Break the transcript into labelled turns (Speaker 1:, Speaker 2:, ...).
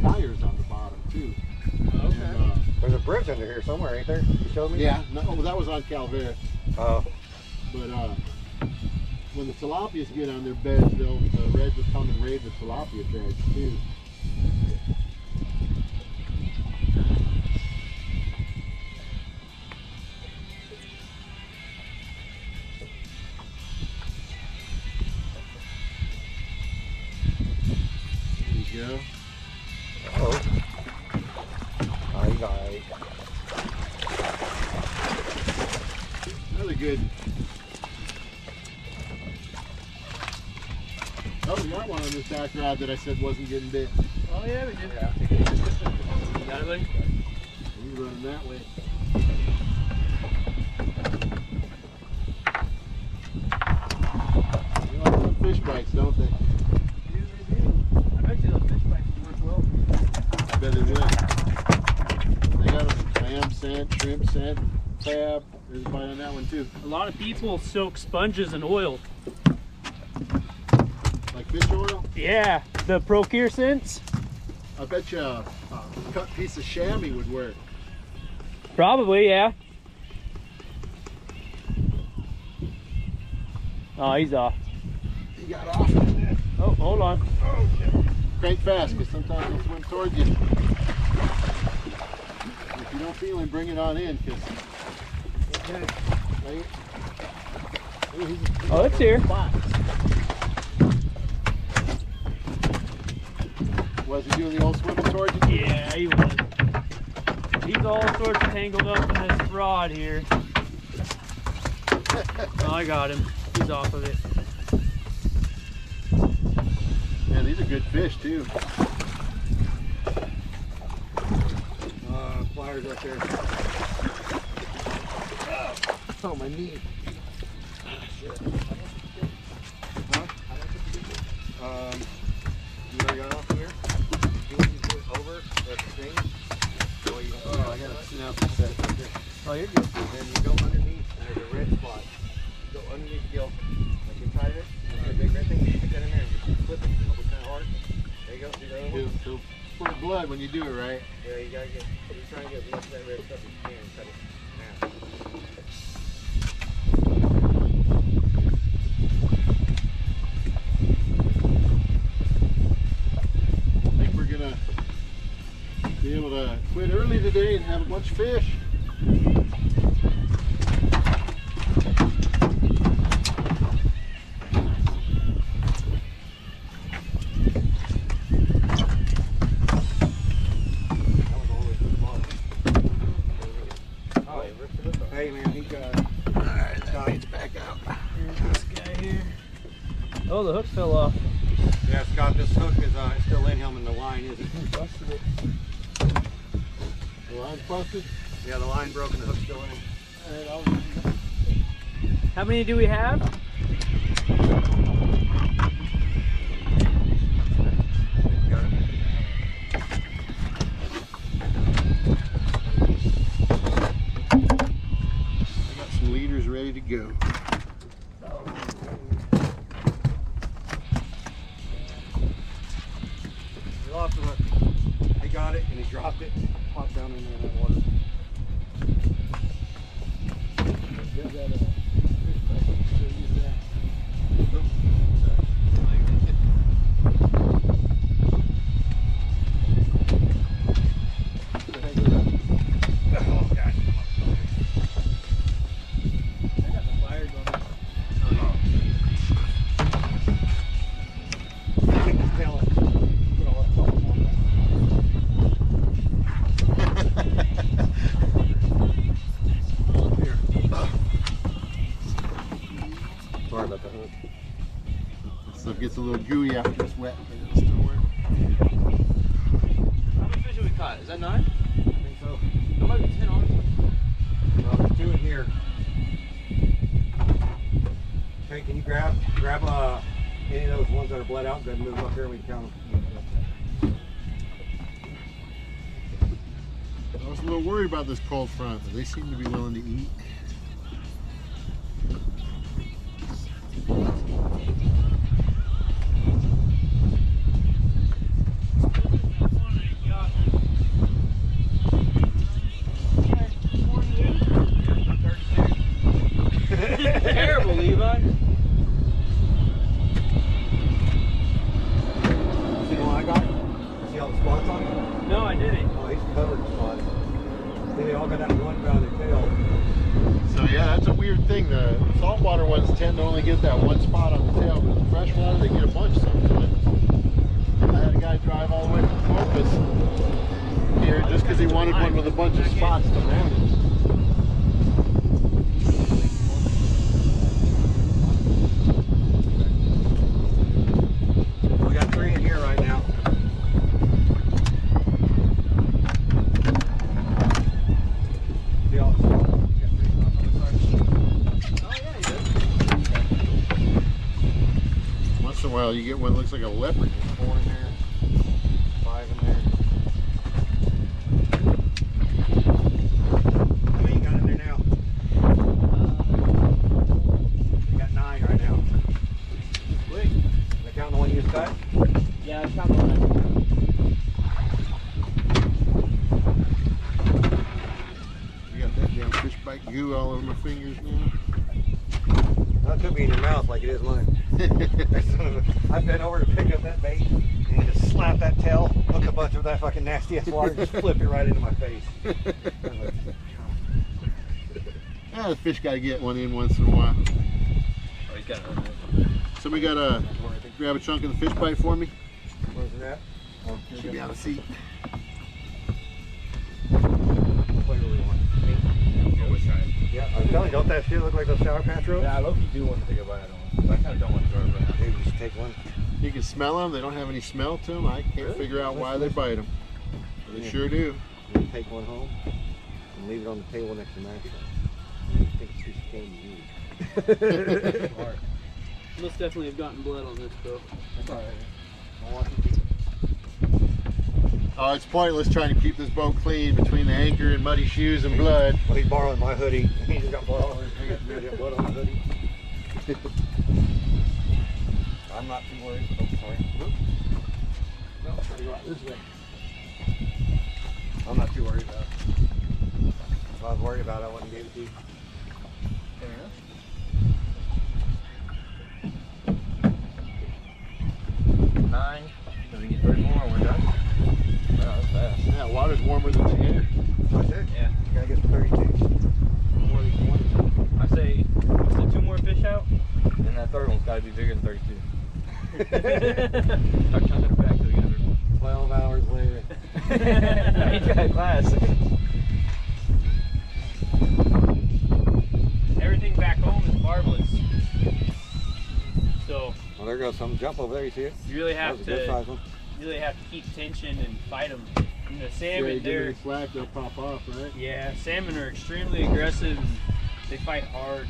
Speaker 1: tires on the bottom too.
Speaker 2: Okay.
Speaker 1: And,
Speaker 3: There's a bridge under here somewhere, ain't there? You showed me?
Speaker 1: yeah, no, that was on Calvera.
Speaker 3: Oh.
Speaker 1: But when the tilapias get on their beds, the reds will come and raid the tilapia beds too. There you go.
Speaker 3: Oh. Aye.
Speaker 1: Really good. Oh, we got one on this back rod that I said wasn't getting bit.
Speaker 2: Oh yeah, we did.
Speaker 3: Yeah.
Speaker 2: You got it, buddy?
Speaker 1: We're running that way. They like them fish bites, don't they?
Speaker 2: I bet you those fish bites would work well.
Speaker 1: I bet they will. They got them clam scent, shrimp scent, crab. There's a bite on that one too.
Speaker 2: A lot of people soak sponges in oil.
Speaker 1: Like fish oil.
Speaker 2: Yeah, the Procure scents.
Speaker 1: I bet you a cut piece of chamois would work.
Speaker 2: Probably, yeah. Oh, he's off.
Speaker 1: He got off.
Speaker 2: Oh, hold on.
Speaker 1: Oh, shit. Crank fast, because sometimes they'll swim towards you. If you don't feel him, bring it on in, because...
Speaker 2: Oh, it's here.
Speaker 1: Was he doing the old swimming towards you?
Speaker 2: Yeah, he was. He's all sorts of tangled up in this rod here. Oh, I got him. He's off of it.
Speaker 1: Yeah, these are good fish, too. Pliers right there. Oh, my knee.
Speaker 3: You already got off here? You over at the thing?
Speaker 1: Oh, I got to snap this set right there.
Speaker 2: Oh, you're good.
Speaker 3: Then you go underneath, and there's a red spot. Go underneath the gill, like inside of it, and there's a big red thing. You stick that in there and you flip it, it'll be kind of hard. There you go, see the other one?
Speaker 1: So, for blood when you do it, right?
Speaker 3: Yeah, you gotta get, you're trying to get as much of that red stuff as you can and cut it in half.
Speaker 1: I think we're going to be able to quit early today and have a bunch of fish.
Speaker 3: Hey man, he got
Speaker 1: It's back out.
Speaker 2: Here's this guy here. Oh, the hook fell off.
Speaker 3: Yeah, Scott, this hook is still in him and the line isn't.
Speaker 1: Busted it. The line's busted?
Speaker 3: Yeah, the line broke and the hook's still in him.
Speaker 1: All right,
Speaker 2: How many do we have?
Speaker 3: Got it.
Speaker 1: I got some leaders ready to go.
Speaker 3: He lost the hook. He got it and he dropped it. Popped down in there in that water.
Speaker 1: Get that fish back. Use that.
Speaker 3: Oh, gosh.
Speaker 2: I got the fire going.
Speaker 3: Take this tail up. Put all that salt on
Speaker 1: Here.
Speaker 3: Sorry about the hook.
Speaker 1: Stuff gets a little gooey after it's wet, but it'll still work.
Speaker 2: How many fish have we caught? Is that 9?
Speaker 3: I think so.
Speaker 2: There might be 10 on it.
Speaker 3: Well, there's 2 in here. Hey, can you grab any of those ones that are bled out and then move up here and we can count them?
Speaker 1: I was a little worried about this cold front, but they seem to be willing to eat.
Speaker 3: spot?
Speaker 2: No, I didn't.
Speaker 3: Oh, he's covered spot. See, they all got that one rounded tail.
Speaker 1: So yeah, that's a weird thing. The saltwater ones tend to only get that one spot on the tail, but the freshwater they get a bunch sometimes. I had a guy drive all the way from Corpus here just because he wanted one with a bunch of spots to mount it.
Speaker 3: We got 3 in here right now. See all the spots? We got 3 spots on the side.
Speaker 2: Oh yeah, he does.
Speaker 1: Once in a while you get one that looks like a leopard.
Speaker 3: 4 in there. 5 in there. How many you got in there now? We got 9 right now.
Speaker 2: Quick.
Speaker 3: Is that counting the one you just cut?
Speaker 2: Yeah, it's kind of like.
Speaker 1: You got that damn fish bite goo all over my fingers now.
Speaker 3: That could be in your mouth like it is mine. I've been over to pick up that bait and he just slap that tail, hook a bunch of that fucking nasty ass water, and just flip it right into my face.
Speaker 1: Ah, the fish gotta get one in once in a while.
Speaker 2: Oh, he's got it.
Speaker 1: Somebody gotta grab a chunk of the fish bite for me.
Speaker 3: Where's it at? Oh,
Speaker 1: Should be on the seat.
Speaker 3: What flavor we want? Yeah, I'm telling you, don't that shit look like those Sour Patch Roads?
Speaker 4: Yeah, I low-key do want to take a bite on one. I kind of don't want to throw it right now.
Speaker 3: Maybe just take one.
Speaker 1: You can smell them. They don't have any smell to them. I can't figure out why they bite them. They
Speaker 3: Yeah.
Speaker 1: sure do.
Speaker 3: Maybe take one home and leave it on the table next to Max. I think it's just candy.
Speaker 2: Must definitely have gotten blood on this, bro.
Speaker 4: That's all right.
Speaker 3: I'll watch it.
Speaker 1: Oh, it's pointless trying to keep this boat clean between the anchor and muddy shoes and blood.
Speaker 3: Well, he's borrowing my hoodie. He just got blood all over his hands. He got blood on his hoodie. I'm not too worried. Oh, sorry. No, gotta go out this way. I'm not too worried about it. If I was worried about it, I wouldn't give it to you.
Speaker 4: Fair enough. 9. So we get 3 more and we're done. Wow, that's fast.
Speaker 1: Yeah, water's warmer than the air.
Speaker 3: That's it?
Speaker 4: Yeah.
Speaker 3: Gotta get to 32. More than 20.
Speaker 4: I say 2 more fish out, and that third one's got to be bigger than 32. Start chunking it back together.
Speaker 3: 12 hours later.
Speaker 4: He got class.
Speaker 2: Everything back home is marvelous. So
Speaker 3: Well, there goes some jump over there. You see it?
Speaker 2: you really
Speaker 3: That
Speaker 2: have
Speaker 3: was a good size
Speaker 2: to
Speaker 3: one.
Speaker 2: keep tension and fight them. And the
Speaker 1: Yeah,
Speaker 2: salmon,
Speaker 1: you give
Speaker 2: they're
Speaker 1: them slack, they'll pop off, right?
Speaker 2: yeah, salmon are extremely aggressive. And they fight hard.